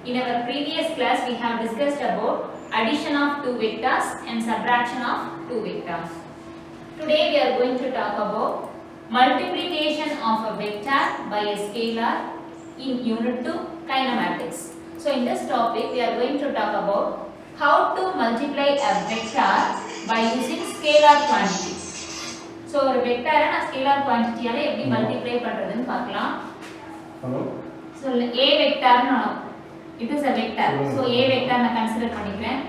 In our previous class, we have discussed about addition of two vectors and subtraction of two vectors. Today, we are going to talk about multiplication of a vector by a scalar in Unit 2 Kinematics. So, in this topic, we are going to talk about how to multiply a vector by using scalar quantity. So, ஒரு vector na scalar quantity ஆல எப்படி multiply பண்றதுன்னு பார்க்கலாம். So, a vector na it is a vector. So, a vector na consider பண்ணிக்கிறேன்.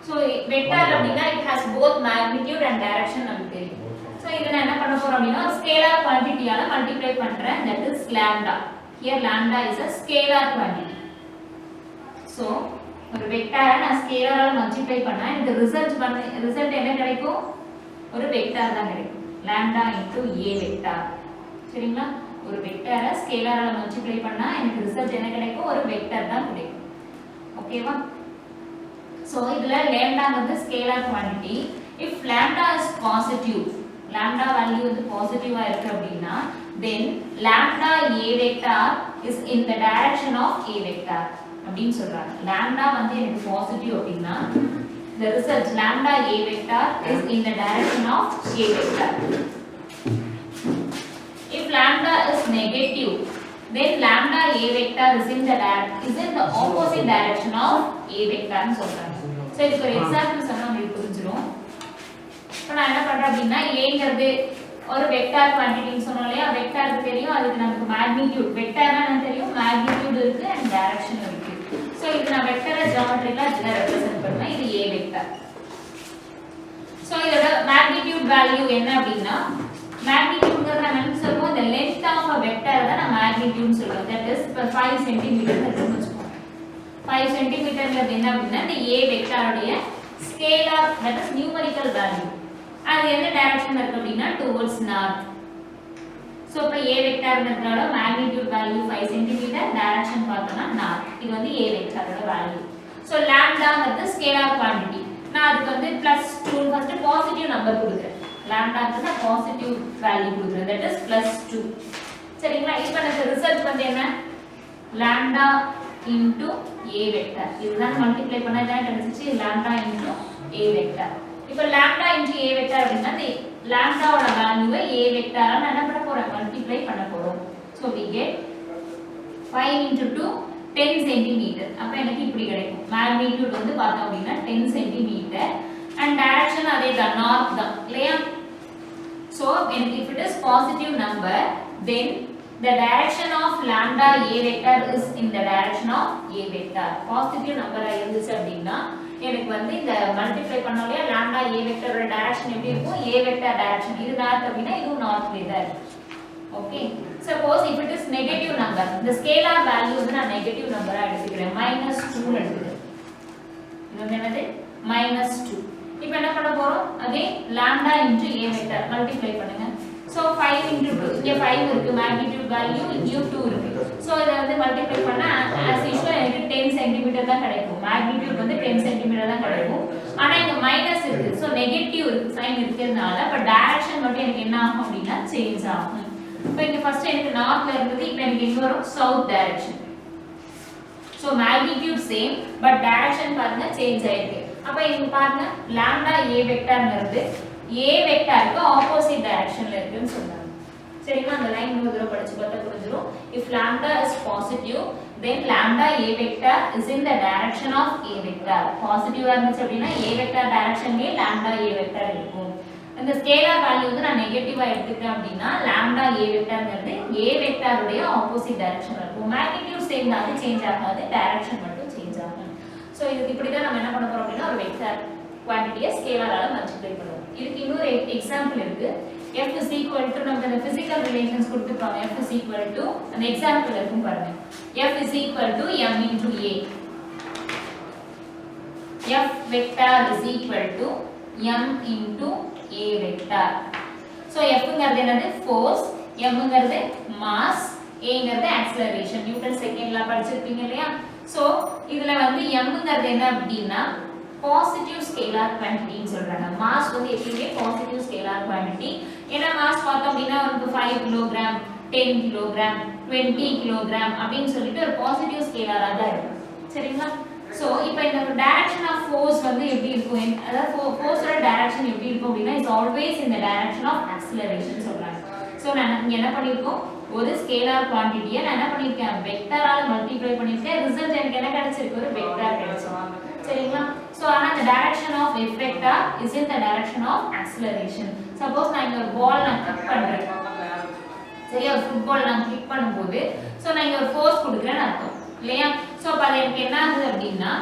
So, vector அப்படினா it has both magnitude and direction நமக்கு தெரியும். So, இத நான் என்ன பண்ண போறோம் அப்படினா scalar quantity ஆல multiply பண்றேன். That is lambda. Here lambda is a scalar quantity. So, ஒரு vector நான் scalar ஆல multiply பண்ணா இந்த result என்ன கிடைக்கும்? ஒரு vector தான் கிடைக்கும். lambda into a vector. சரிங்களா? ஒரு வெக்டரை ஸ்கேலார் ஆல மல்டிப்ளை பண்ணா எனக்கு ரிசல்ட் என்ன கிடைக்கும்? ஒரு வெக்டர் தான் கிடைக்கும். ஓகேவா? சோ இதுல lambdaங்கிறது scalar quantity. if lambda is positive, lambda value வந்து பாசிட்டிவா இருக்கு அப்படினா then lambda a vector is in the direction of a vector அப்படினு சொல்றாங்க. lambda வந்து எனக்கு பாசிட்டிவ் அப்படினா the result lambda a vector is in the direction of a vector. If lambda is negative, then lambda a vector is in the opposite direction of a vector னு சொல்றாங்க. So இதுக்கு ஒரு example சொன்னா உங்களுக்கு புரிஞ்சிரும். இப்போ நான் என்ன பண்றேன் அப்படினா aங்கிறது ஒரு வெக்டார் குவாண்டிட்டின்னு சொன்னோம் இல்லையா? வெக்டாருக்கு தெரியும், அதுக்கு நமக்கு மேக்னிட்யூட் வெக்டார்னா என்ன தெரியும்? மேக்னிட்யூட் இருக்கு and டைரக்ஷன் இருக்கு. சோ இது நான் வெக்டரை ஜியோமெட்ரிக்கலா இதுல ரெப்ரசன்ட் பண்ணுவேன். இது a வெக்டார். சோ இதோட மேக்னிட்யூட் வேல்யூ என்ன அப்படினா magnitude நான் என்ன சொல்றோம்? the length of a vector தான் நான் magnitude சொல்றோம். that is 5 cm ன்னு வச்சுக்கோங்க. 5 cm ங்கிறது என்ன அப்படினா இந்த a vector உடைய scalar that is numerical value. அது என்ன டைரக்ஷன்ல இருக்கு அப்படினா towards north. சோ இப்ப a vector ங்கறதோட magnitude value 5 cm, direction பார்த்தோம்னா north. இது வந்து a vector ஓட வேல்யூ. சோ lambda ங்கிறது scalar quantity. நான் அதுக்கு வந்து +2 ஃபர்ஸ்ட் பாசிட்டிவ் நம்பர் கொடுக்கிறேன். lambda க்கு பாசிட்டிவ் வேல்யூ கொடுக்கிறேன். that is +2. சரிங்களா? இப்போ நமக்கு ரிசல்ட் வந்து என்ன? lambda into a vector. இதுதான் மல்டிப்ளை பண்ணா இதான் கிடைச்சிச்சு lambda into a vector. இப்போ lambda into a vector அப்படினா இந்த lambda ஓட வேல்யூவை a vector ஆல என்ன பண்ண போறோம்? மல்டிப்ளை பண்ண போறோம். so we get 5 into 2 10 cm. அப்ப எனக்கு இப்படி கிடைக்கும். மேக்னிட்யூட் வந்து பார்த்தோம் அப்படினா 10 cm and direction அதே தான் north தான் இல்லையா? so if it is positive number then the direction of lambda a vector is in the direction of a vector. positive number இருந்துச்சு அப்படினா எனக்கு வந்து இந்த மல்டிப்ளை பண்ணோம்லையா lambda a vector ஓட டைரக்ஷன் எப்படி இருக்கும்? a vector direction. இது north அப்படினா இது northல தான் இருக்கு. okay, suppose if it is negative number, the scalar value வந்து நான் நெகட்டிவ் நம்பரா எடுத்துக்கிறேன். -2 ன்னு எடுத்துக்கிறேன். இது வந்து என்னது? -2. இப்போ என்ன பண்ண போறோம்? அதே lambda into a vector multiply பண்ணுங்க. so 5 into 2 இங்க 5 இருக்கு, மேக்னிட்யூட் வேல்யூ இங்கேயும் 2 இருக்கு. so இத வந்து மல்டிப்ளை பண்ணா as usual எனக்கு 10 cm தான் கிடைக்கும். மேக்னிட்யூட் வந்து 10 cm தான் கிடைக்கும். ஆனா இங்க மைனஸ் இருக்கு. so நெகட்டிவ் இருக்கு, சைன் இருக்கிறதுனால அப்ப டைரக்ஷன் மட்டும் எனக்கு என்ன ஆகும் அப்படினா சேஞ்ச் ஆகும். இப்போ இங்க ஃபர்ஸ்ட் எனக்கு நார்த்ல இருந்தது, இப்போ எனக்கு எங்க வரும்? South direction. so magnitude same but direction பாருங்க சேஞ்ச் ஆயிருக்கு. அப்ப இங்க பாருங்க lambda a வெக்டர்ங்கிறது a வெக்டருக்கு ஆப்போசிட் டைரக்ஷன்ல இருக்குன்னு சொல்றாங்க. சரிங்களா? அந்த லைன் இன்னொரு தடவை படிச்சு பார்த்தா புரிஞ்சிரும். if lambda is positive then lambda a vector is in the direction of a vector. பாசிட்டிவா இருந்துச்சு அப்படினா a vector டைரக்ஷன்லயே lambda a vector இருக்கும். இந்த ஸ்கேலார் வேல்யூ வந்து நான் நெகட்டிவா எடுத்துட்டேன் அப்படினா lambda a vectorங்கிறது a vector உடைய ஆப்போசிட் டைரக்ஷன்ல இருக்கும். மேக்னிட்யூட் சேம் தான், அது சேஞ்ச் ஆகாது, டைரக்ஷன் மட்டும் சேஞ்ச் ஆகும். சோ இதுக்கு இப்படி தான் நம்ம என்ன பண்ண போறோம் அப்படினா ஒரு வெக்டர் குவாண்டிட்டியை ஸ்கேலார் ஆல மல்டிப்ளை பண்ணுவோம். இதுக்கு இன்னொரு எக்ஸாம்பிள் இருக்கு. f is equal to நமக்கு அந்த physical relations கொடுத்துப்பாங்க. f is equal to அந்த எக்ஸாம்பிள் இருக்கும் பாருங்க. f is equal to m into a. f vector is equal to m into a vector. so f ங்கிறது என்னது? force, m ங்கிறது mass, a ங்கிறது acceleration. Newton second law படிச்சிருப்பீங்க இல்லையா? so இதுல வந்து m ங்கிறது என்ன அப்படினா பாசிட்டிவ் ஸ்கேலார் குவாண்டிட்டி ன்னு சொல்றாங்க. மாஸ் வந்து எப்பவுமே பாசிட்டிவ் ஸ்கேலார் குவாண்டிட்டி. ஏன்னா மாஸ் பார்த்தோம் அப்படினா உங்களுக்கு 5 kg, 10 kg, 20 kg அப்படினு சொல்லிட்டு ஒரு பாசிட்டிவ் ஸ்கேலாரா தான் இருக்கும். சரிங்களா? சோ இப்போ இந்த டைரக்ஷன் ஆஃப் ஃபோர்ஸ் வந்து எப்படி இருக்கும், அதாவது ஃபோர்ஸோட டைரக்ஷன் எப்படி இருக்கும் அப்படின்னா is always in the direction of acceleration சொல்றாங்க. சோ நான் இங்க என்ன பண்ணிருக்கோம், ஒரு ஸ்கேலார் குவாண்டிட்டியை நான் என்ன பண்ணிருக்கேன், வெக்டரால மல்டிப்ளை பண்ணிருக்கேன். ரிசல்ட் எனக்கு என்ன கிடைச்சிருக்கு, ஒரு வெக்டர் கிடைச்சிருக்கு. சரிங்களா? சோ ஆனா the direction of F vector is in the direction of acceleration. suppose நான் இங்க ஒரு பால் நான் கிளிக் பண்றேன், சரியா, ஒரு ஃபுட்பால் நான் கிளிக் பண்ணும்போது சோ நான் இங்க ஒரு ஃபோர்ஸ் கொடுக்கிறேன்னு அர்த்தம் இல்லையா? சோ அப்ப அது எனக்கு என்ன ஆகுது அப்படின்னா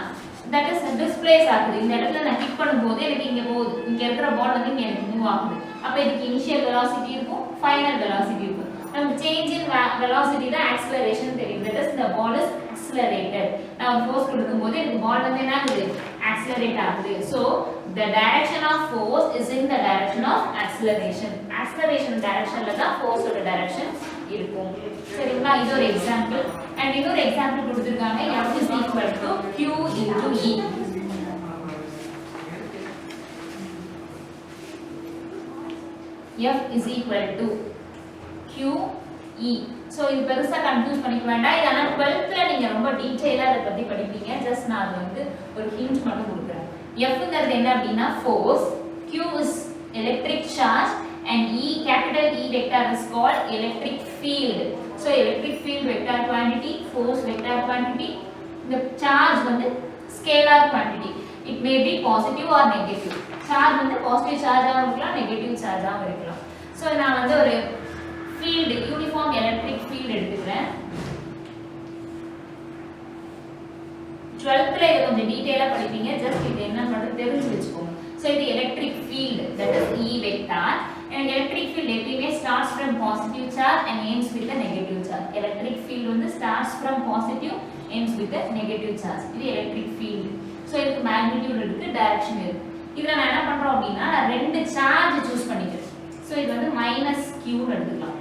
that is displace ஆகுது. இந்த இடத்துல நான் கிளிக் பண்ணும்போது எனக்கு இங்க போகுது, இங்க இருக்கிற பால் வந்து இங்க எனக்கு மூவ் ஆகுது. அப்ப இதுக்கு இனிஷியல் velocity இருக்கும், ஃபைனல் velocity இருக்கும். நமக்கு change in velocity தான் acceleration தெரியும். that is the ball is accelerated. நான் ஒரு ஃபோர்ஸ் கொடுக்கும்போது எனக்கு பால் வந்து என்ன ஆகுது, accelerate ஆகுது. so the direction of force is in the direction of acceleration. acceleration directionல தான் force ஓட direction இருக்கும். சரிங்களா? இது ஒரு எக்ஸாம்பிள். and இன்னொரு எக்ஸாம்பிள் கொடுத்திருக்காங்க, F is equal to Q into E. F is equal to Q E. So இது பெருசா கன்ஃபியூஸ் பண்ணிக்க வேண்டாம். இது ஆனா 12th ல நீங்க ரொம்ப டீடைலா இத பத்தி படிப்பீங்க. ஜஸ்ட் நான் வந்து ஒரு ஹிண்ட் மட்டும் கொடுக்கிறேன். Fங்கிறது என்ன அப்படினா force, Q is electric charge and E capital E vector is called electric field. So electric field vector quantity, force vector quantity, the charge வந்து scalar quantity. It may be positive or negative. Charge வந்து positive charge ஆ இருக்கலாம், negative charge ஆ இருக்கலாம். So நான் வந்து ஒரு field, uniform electric field எடுத்துக்கிறேன். 12th ல இத கொஞ்சம் டீடைலா படிப்பீங்க. ஜஸ்ட் இது என்ன மட்டும் தெரிஞ்சு வெச்சுக்கோங்க. So இது electric field, that is E vector. And electric field எப்பவுமே starts from positive charge and ends with a negative charge. Electric field வந்து starts from positive, ends with a negative charge. இது electric field. So இதுக்கு magnitude இருக்கு, direction இருக்கு. இதுல நான் என்ன பண்றோம் அப்படினா நான் ரெண்டு சார்ஜ் சூஸ் பண்ணிக்கிறேன். So இது வந்து -q ன்னு எடுத்துக்கலாம்.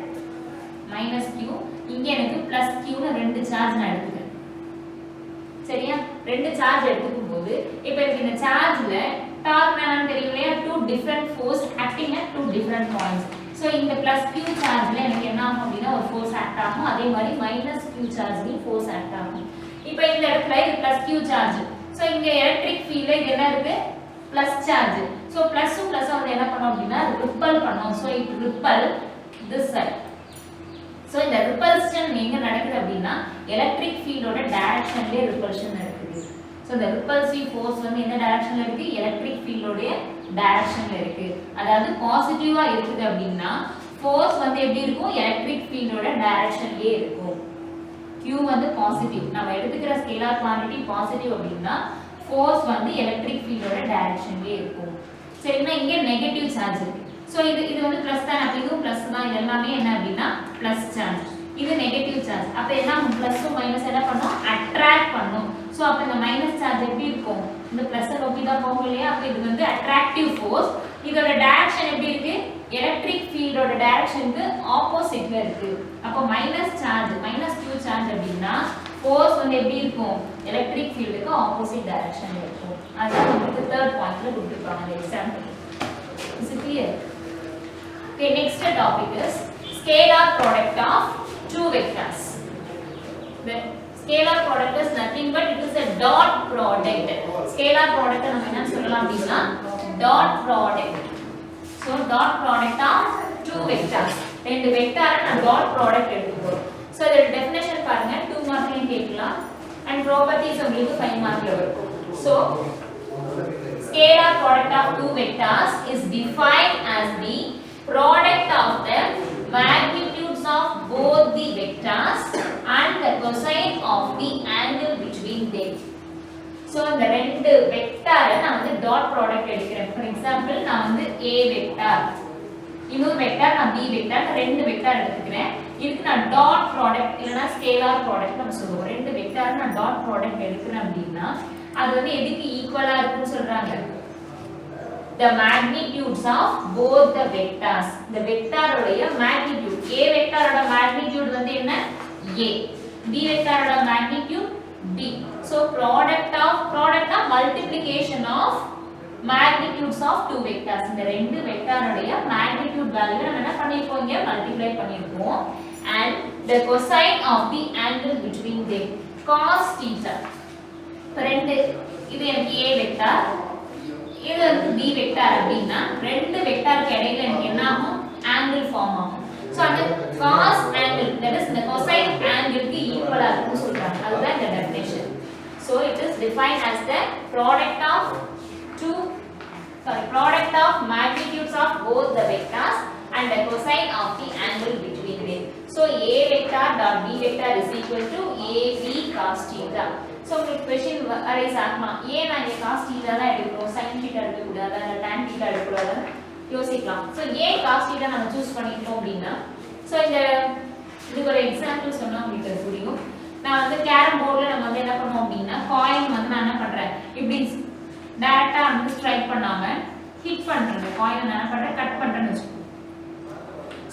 -q, இங்க எனக்கு +q ன்னு ரெண்டு சார்ஜ் நான் எடுத்துக்கிறேன். சரியா? ரெண்டு சார்ஜ் எடுத்துக்கும்போது இப்போ எனக்கு இந்த சார்ஜ்ல டார்க் என்னன்னு தெரியலையா, two different force acting at two different points. So இந்த +q சார்ஜ்ல எனக்கு என்ன ஆகும் அப்படினா ஒரு force act ஆகும். அதே மாதிரி -q சார்ஜ்லயும் force act ஆகும். இப்போ இந்த இடத்துல இது +q சார்ஜ். So இங்க எலக்ட்ரிக் ஃபீல்ட்ல இது என்ன இருக்கு, ப்ளஸ் சார்ஜ். So ப்ளஸும் ப்ளஸும் வந்து என்ன பண்ணும் அப்படினா ரிப்பல் பண்ணும். So it repel this side. So இந்த ரிப்பல்ஷன் எங்க நடக்குது அப்படினா எலக்ட்ரிக் ஃபீல்டோட டைரக்ஷன்லயே ரிப்பல்ஷன் நடக்குது. So the repulsive force வந்து எந்த டைரக்ஷன்ல இருக்கு, எலக்ட்ரிக் ஃபீல்டோட டைரக்ஷன்ல இருக்கு. அதாவது பாசிட்டிவா இருக்குது அப்படினா force வந்து எப்படி இருக்கும், எலக்ட்ரிக் ஃபீல்டோட டைரக்ஷன்லயே இருக்கும். Q வந்து பாசிட்டிவ், நம்ம எடுத்துக்கிற ஸ்கேலார் குவாண்டிட்டி பாசிட்டிவ் அப்படினா force வந்து எலக்ட்ரிக் ஃபீல்டோட டைரக்ஷன்லயே இருக்கும். சரிங்களா? இங்க நெகட்டிவ் சார்ஜ் இருக்கு. சோ இது வந்து பிளஸ் தான், அப்ப இதுவும் பிளஸ் தான். இது எல்லாமே என்ன அப்படினா பிளஸ் சார்ஜ். இது நெகட்டிவ் சார்ஜ். அப்ப என்ன பிளஸும் மைனஸ் என்ன பண்ணும், அட்ராக்ட் பண்ணும். சோ அப்ப இந்த மைனஸ் சார்ஜ் எப்படி இருக்கும், இந்த பிளஸ் நோக்கி தான் போகும் இல்லையா? அப்ப இது வந்து அட்ராக்டிவ் ஃபோர்ஸ். இதோட டைரக்ஷன் எப்படி இருக்கு, எலக்ட்ரிக் ஃபீல்டோட டைரக்ஷனுக்கு ஆப்போசிட்ல இருக்கு. அப்ப மைனஸ் சார்ஜ், -q சார்ஜ் அப்படினா ஃபோர்ஸ் வந்து எப்படி இருக்கும், எலக்ட்ரிக் ஃபீல்டுக்கு ஆப்போசிட் டைரக்ஷன்ல இருக்கும். அதான் உங்களுக்கு थर्ड பாயிண்ட்ல கொடுத்திருக்காங்க example. Is it clear? Okay, next topic is scalar product of two vectors. The scalar product is nothing but it is a dot product. Scalar product நம்ம என்ன சொல்லலாம் அப்படினா dot product. So dot product of two vectors. ரெண்டு வெக்டாரை நான் dot product எடுத்துக்கிறோம். So இதோட definition பாருங்க, 2 மார்க்லயும் கேட்கலாம் and properties உங்களுக்கு 5 மார்க்ல வரும். So scalar product of two vectors is defined as the product of the magnitudes of both the vectors and the cosine of the angle between them. So இந்த ரெண்டு வெக்டாரை நான் வந்து டாட் ப்ராடக்ட் எடுக்கிறேன். For example நான் வந்து A vector, இன்னொரு vector நான் B வெக்டார், ரெண்டு வெக்டார் எடுத்துக்கிறேன். இதுக்கு நான் டாட் ப்ராடக்ட் இல்லனா ஸ்கேலார் ப்ராடக்ட் நம்ம சொல்லுவோம். ரெண்டு வெக்டாரை நான் டாட் ப்ராடக்ட் எடுக்கிறேன் அப்படினா அது வந்து எதுக்கு ஈக்குவலா இருக்குன்னு சொல்றாங்க, the magnitudes of both the vectors. the vector உடைய magnitude, A vector ஓட magnitude வந்து என்ன, A, B vector ஓட magnitude B. so product of multiplication of magnitudes of two vectors. இந்த ரெண்டு வெக்டார் உடைய magnitude value நம்ம என்ன பண்ணிருக்கோம், இங்க மல்டிப்ளை பண்ணிருக்கோம். and the cosine of the angle between them, cos theta. இது எனக்கு A வெக்டார், இது வந்து B வெக்டார் அப்படின்னா ரெண்டு வெக்டாருக்கு இடையில எனக்கு என்ன ஆகும்? ஆங்கிள் ஃபார்ம் ஆகும். சோ அந்த cos angle that is the cosine angle க்கு ஈக்குவலா இருக்குன்னு சொல்றாங்க. அதுதான் இந்த definition. So it is defined as the product of magnitudes of both the vectors and the cosine of the angle between them. So A vector dot B vector is equal to AB cos theta. So உங்களுக்கு question arise ஆகலாம். ஏன் நான் இங்க cos theta தான் எடுக்கிறோம், sin theta எடுக்க கூடாதா, இல்ல tan theta எடுக்க கூடாதா யோசிக்கலாம். So ஏன் cos theta நம்ம சூஸ் பண்ணிட்டோம் அப்படின்னா, so இதுக்கு ஒரு எக்ஸாம்பிள் சொன்னா உங்களுக்கு புரியும். நான் வந்து கேரம் போர்ட்ல நம்ம வந்து என்ன பண்ணுவோம் அப்படின்னா, காயின் வந்து நான் என்ன பண்றேன், இப்படி டைரக்டா வந்து ஸ்ட்ரைக் பண்ணாம ஹிட் பண்றேன். காயினை நான் என்ன பண்றேன், கட் பண்றேன்னு வெச்சுக்கோ.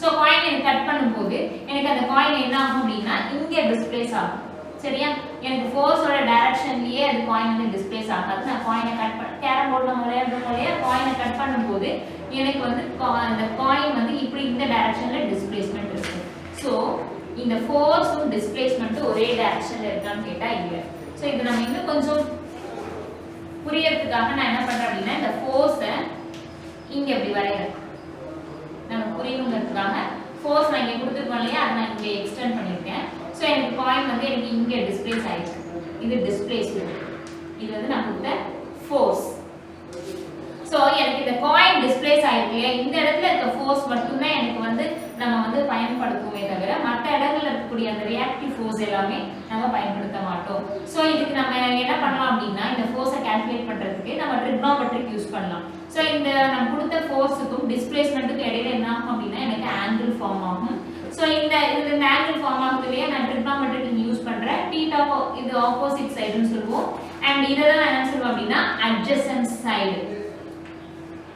சோ காயின் எனக்கு கட் பண்ணும்போது எனக்கு அந்த காயின் என்ன ஆகும் அப்படின்னா இங்க டிஸ்ப்ளேஸ் ஆகும். சரியா? எனக்கு ஃபோர்ஸோட டைரக்ஷன்லயே அந்த காயின் வந்து டிஸ்ப்ளேஸ் ஆகாது. நான் காயினை கட் பண்ண கேரம் போர்ட்ல விளையாடுறதுலயே காயினை கட் பண்ணும்போது எனக்கு வந்து அந்த காயின் வந்து இப்படி இந்த டைரக்ஷன்ல டிஸ்ப்ளேஸ்மென்ட் இருக்கு. சோ இந்த ஃபோர்ஸும் டிஸ்ப்ளேஸ்மென்ட்டும் ஒரே டைரக்ஷன்ல இருக்கான்னு கேட்டா இல்ல. சோ இது நம்ம இன்னும் கொஞ்சம் புரியறதுக்காக நான் என்ன பண்றேன் அப்படின்னா இந்த ஃபோர்ஸை இங்க இப்படி வரையறேன். நம்ம புரியணுங்கிறதுக்காக ஃபோர்ஸ் நான் இங்க கொடுத்துருக்கோம் இல்லையா, அதை நான் இங்க எக்ஸ்டெண்ட் பண்ணிருக்கேன். சோ எனக்கு காயின் வந்து எனக்கு இங்க டிஸ்ப்ளேஸ் ஆயிடுச்சு. இது டிஸ்ப்ளேஸ்மென்ட், இது வந்து நான் கொடுத்த ஃபோர்ஸ். சோ எனக்கு இந்த காயின் டிஸ்ப்ளேஸ் ஆயிருக்கு, இந்த இடத்துல இருக்க ஃபோர்ஸ் மட்டும் தான் எனக்கு வந்து நம்ம வந்து பயன்படுத்துவோமே தவிர மற்ற இடங்கள்ல இருக்கக்கூடிய அந்த ரியாக்டிவ் ஃபோர்ஸ் எல்லாமே நம்ம பயன்படுத்த மாட்டோம். சோ இதுக்கு நம்ம என்ன பண்ணலாம் அப்படின்னா இந்த ஃபோர்ஸை கால்குலேட் பண்றதுக்கு நம்ம ட்ரிக்னோமெட்ரிக் யூஸ் பண்ணலாம். சோ இந்த நம்ம கொடுத்த ஃபோர்ஸுக்கும் டிஸ்பிளேஸ்மென்ட்டுக்கும் இடையில என்ன ஆகும் அப்படின்னா எனக்கு ஆங்கிள் ஃபார்ம் ஆகும். சோ இந்த ஆங்கிள் ஃபார்ம் ஆகுதுலயே நான் ட்ரிக்னோமெட்ரிக் யூஸ் பண்றேன். தீட்டா இது ஆப்போசிட் சைடுன்னு சொல்லுவோம். அண்ட் இத தான் நான் என்ன சொல்லுவேன் அப்படின்னா அட்ஜசன்ட் சைடு.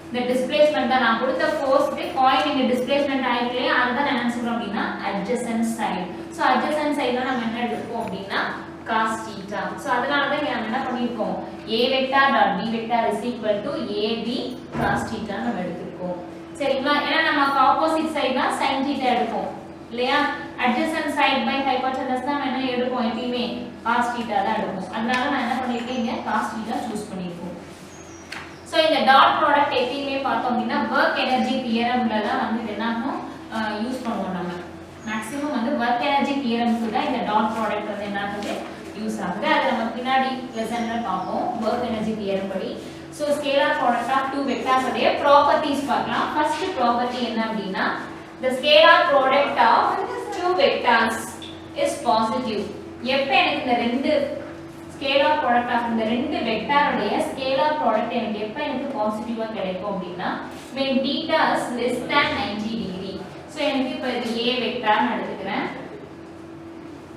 இந்த டிஸ்பிளேஸ்மென்ட் தான் நான் கொடுத்த ஃபோர்ஸ்க்கு காயின் இங்க டிஸ்பிளேஸ்மென்ட் ஆயிருக்கு, அதுதான் நான் என்ன சொல்றேன் அப்படின்னா அட்ஜசன்ட் சைடு. சோ அட்ஜசன்ட் சைடுல நம்ம என்ன எடுப்போம் அப்படின்னா cos theta. சோ அதனால தான் நம்ம என்ன பண்ணிருக்கோம், A vector dot B vector is equal to AB cos theta நம்ம எடுத்துக்கோம். சரிங்களா? ஏன்னா நம்ம ஆப்போசிட் சைடுனா sin theta எடுப்போம் இல்லையா? adjacent side by hypotenuse தான் என்ன எடுப்போம், எப்பவுமே cos theta தான் எடுப்போம். அதனால நான் என்ன பண்ணிருக்கேன், இங்க cos theta சூஸ் பண்ணிருக்கோம். சோ இந்த டாட் ப்ராடக்ட் எப்பவுமே பார்த்தோம் அப்படின்னா வொர்க் எனர்ஜி தியரம்ல தான் வந்து என்னன்னு யூஸ் பண்ணுவோம். நம்ம மேக்ஸिमम வந்து வொர்க் எனர்ஜி தியரம்க்கு தான் இந்த டாட் ப்ராடக்ட் வந்து என்னன்னு யூஸ் ஆகுது. அது நம்ம பின்னாடி லெசன்ல பார்ப்போம் வொர்க் எனர்ஜி தியரம் படி. So scalar product of two vectors உடைய ப்ராப்பர்ட்டீஸ் பார்க்கலாம். ஃபர்ஸ்ட் ப்ராப்பர்ட்டி என்ன அப்படின்னா the scalar product of two vectors is positive. எப்ப எனக்கு இந்த ரெண்டு ஸ்கேலார் ப்ராடக்ட் ஆஃப் இந்த ரெண்டு வெக்டாரோட ஸ்கேலார் ப்ராடக்ட் எனக்கு எப்ப எனக்கு பாசிட்டிவா கிடைக்கும் அப்படின்னா when theta is less than 90 degree. So எனக்கு இப்ப இது A வெக்டார் நான் எடுத்துக்கிறேன்,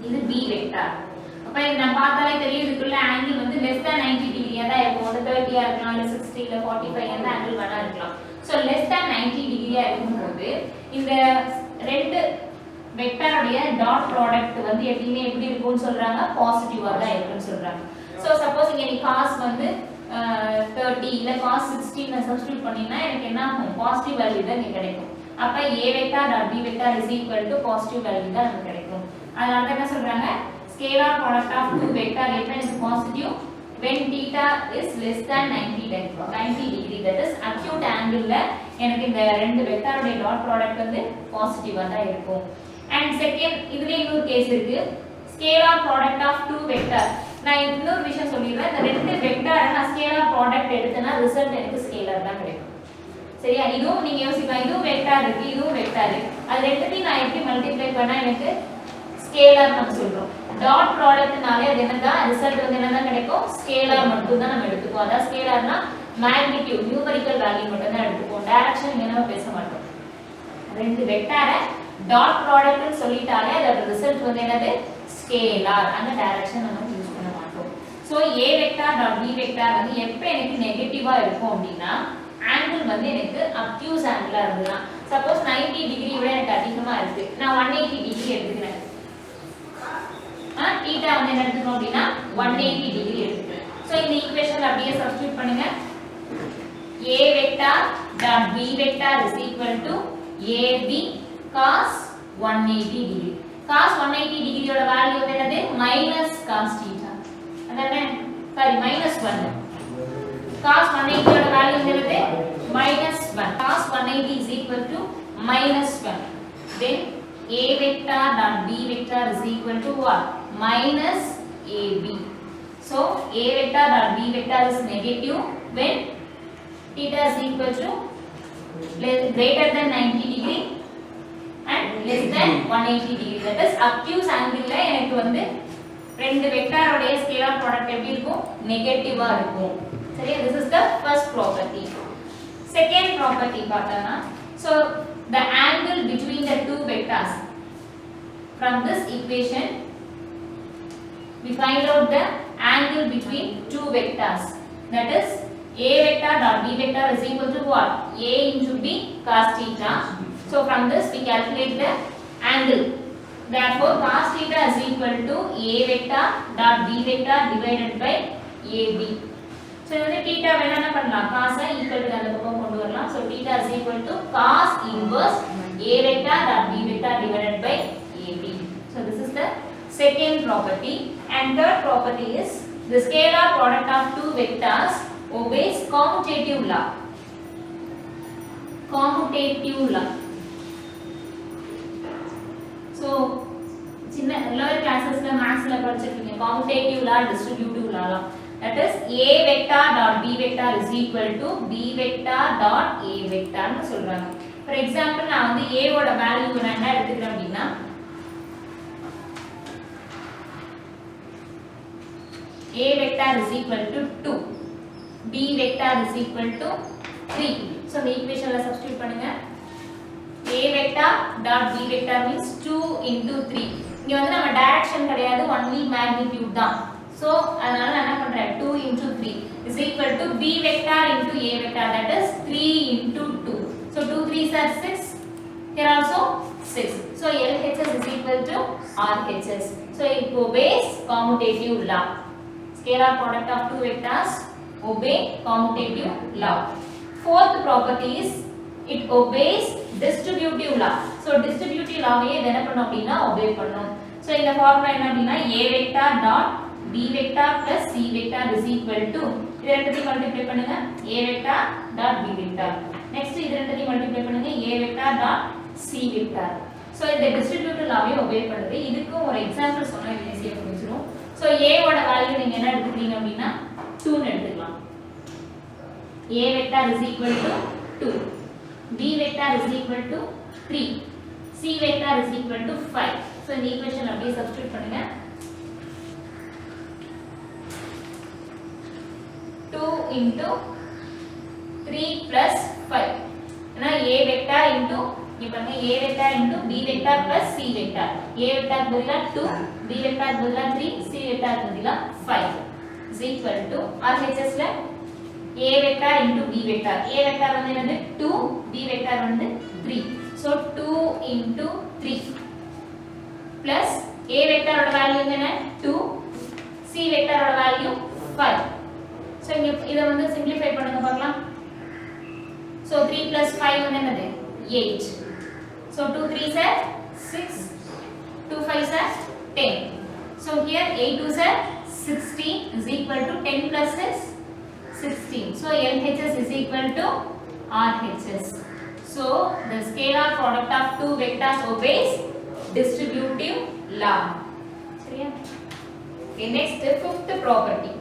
இது B வெக்டார். அப்ப இது நான் பார்த்தாலே தெரியும் இதுக்குள்ள ஆங்கிள் வந்து less than 90 டிகிரியா தான் இருக்கும். அது 30 ஆ இருக்கலாம், இல்ல 60 இல்ல 45 எந்த ஆங்கிள் வேணா இருக்கலாம். சோ less than 90 டிகிரியா இருக்கும்போது இந்த ரெண்டு வெக்டாரோட டாட் ப்ராடக்ட் வந்து எப்பவுமே எப்படி இருக்கும்னு சொல்றாங்க, பாசிட்டிவா தான் இருக்கும்னு சொல்றாங்க. சோ சப்போஸ் இங்க நீ cos வந்து 30 இல்ல cos 60 ன்னு சப்ஸ்டிட்யூட் பண்ணினா எனக்கு என்ன ஆகும், பாசிட்டிவ் வேல்யூ தான் இங்க கிடைக்கும். அப்ப A vector dot B vector is equal to positive value தான் நமக்கு கிடைக்கும். அதனால தான் என்ன சொல்றாங்க, scalar product of two vector எப்ப எனக்கு positive when theta is less than 90 degree, that is acute angle ல எனக்கு இந்த ரெண்டு வெக்டாரோட டாட் ப்ராடக்ட் வந்து பாசிட்டிவா தான் இருக்கும். And second இதுலயே இன்னொரு கேஸ் இருக்கு, scalar product of two vector. நான் இன்னொரு விஷயம் சொல்லிடுறேன், இந்த ரெண்டு வெக்டாரை நான் ஸ்கேலார் ப்ராடக்ட் எடுத்தேன்னா ரிசல்ட் எனக்கு ஸ்கேலார் தான் கிடைக்கும். சரியா? இதுவும் நீங்க யோசிக்கலாம், இதுவும் வெக்டார் இருக்கு, இதுவும் வெக்டார், அது ரெண்டுத்தையும் நான் எப்படி மல்டிப்ளை பண்ணா எனக்கு ஸ்கேலார் நம்ம சொல்றோம். டாட் ப்ராடக்ட்னாலே அது என்னதான் ரிசல்ட் வந்து என்னதான் கிடைக்கும், ஸ்கேலார் மட்டும் தான் நம்ம எடுத்துக்குவோம். அதாவது ஸ்கேலார்னா மேக்னிட்யூட் நியூமரிக்கல் வேல்யூ மட்டும் தான் எடுத்துக்குவோம், டைரக்ஷன் என்ன பேச மாட்டோம். ரெண்டு வெக்டாரை டாட் ப்ராடக்ட்னு சொல்லிட்டாலே அதோட ரிசல்ட் வந்து என்னது ஸ்கேலார், அந்த டைரக்ஷன் நம்ம யூஸ் பண்ண மாட்டோம். So A vector dot B vector வந்து எப்ப எனக்கு நெகட்டிவா இருக்கும் அப்படின்னா ஆங்கிள் வந்து எனக்கு அப்டியூஸ் ஆங்கிளா இருந்ததுன்னா, சப்போஸ் 90 டிகிரி விட எனக்கு அதிகமா இருக்கு, நான் 180 டிகிரி எடுத்துக்கிறேன். தீட்டா வந்து என்ன எடுத்துக்கணும் அப்படின்னா 180 டிகிரி எடுத்துக்கிறேன். சோ இந்த ஈக்குவேஷன்ல அப்படியே சப்ஸ்டிட்யூட் பண்ணுங்க. A vector dot B vector is equal to AB cos 180 degree. Cos 180 degree ஓட வேல்யூ வந்து என்னது, minus cos theta. அதானே? sorry minus 1. Cos 180 ஓட வேல்யூ என்னது minus 1. Cos 180 is equal to minus 1. Then a vector dot b vector is equal to what? Minus ab. So a vector dot b vector is negative when theta is equal to greater than 90 degree and less than 180 degree. That is obtuse angle ல எனக்கு வந்து ரெண்டு vector உடைய scalar product எப்படி இருக்கும் நெகட்டிவா இருக்கும் சரியா. this is the first property. Second property பார்த்தோம்னா so the angle between the two vectors from this equation we find out the angle between two vectors, that is a vector dot b vector is equal to what? A into b cos theta. So from this we calculate the angle. Therefore cos theta is equal to a vector dot b vector divided by ab. So வந்து theta வேணா என்ன பண்ணலாம் cos I equal to அந்த பக்கம் கொண்டு வரலாம். So theta is equal to cos inverse a vector dot b vector divided by ab. So this is the second property. And third property is the scalar product of two vectors obeys commutative law. Commutative law. So சின்ன lower classes ல maths ல படிச்சிருக்கீங்க commutative law, distributive law. That is a vector dot b vector is equal to b vector dot a vector னு சொல்றாங்க. For example நான் வந்து a ஓட value நான் என்ன எடுத்துக்கிறேன் அப்படினா a vector is equal to 2, b vector is equal to 3. So the equation la substitute பண்ணுங்க. a vector dot b vector means 2 into 3. இங்க வந்து நம்ம டைரக்ஷன் கிடையாது, only magnitude தான். So அதனால நான் என்ன பண்றேன் 2 into 3 is equal to b vector into a vector, that is 3 into 2. So 2 3s are 6. Here also 6. So LHS is equal to RHS. So it obeys commutative law. Scalar product of two vectors obey commutative law. Fourth property is it obeys distributive law. So distributive law வே என்ன பண்ணனும் அப்படினா obey பண்ணனும். So இந்த formula என்ன அப்படினா a vector dot b vector plus c vector is equal to இது ரெண்டையும் multiply பண்ணுங்க a vector dot b vector. Next இது ரெண்டையும் மல்டிப்ளை பண்ணுங்க a vector dot c vector. So இந்த distributive law வே obey பண்ணுது. இதுக்கு ஒரு எக்ஸாம்பிள் சொன்னா ஈஸியா புரிஞ்சிரும். So a ஓட வேல்யூ நீங்க என்ன எடுத்துக்கிறீங்க அப்படினா 2 ன்னு எடுத்துக்கலாம். a vector is equal to 2, b vector is equal to 3, c vector is equal to 5. So இந்த ஈக்குவேஷன் அப்படியே சப்ஸ்டிட்யூட் பண்ணுங்க. 2 into 3 plus 5 ஏனா a vector into இங்க பாருங்க a vector into b vector plus c vector. a vector பதிலா 2, b vector பதிலா 3, c vector பதிலா 5 is equal to RHS ல a vector into b vector. a vector வந்து என்னது 2, b vector வந்து 3. So 2 into 3 plus a vector ஓட value என்ன 2, c vector ஓட வேல்யூ 5. So இங்க இத வந்து சிம்பிளிஃபை பண்ணுங்க பார்க்கலாம். So 3 plus 5 வந்து என்னது 8. So 2 3s are 6, 2 5s are 10. So here 8 2s are 16 is equal to 10 plus 6 16. So LHS is equal to RHS. So the scalar product of two vectors obeys distributive law. சரியா? Okay, next fifth property.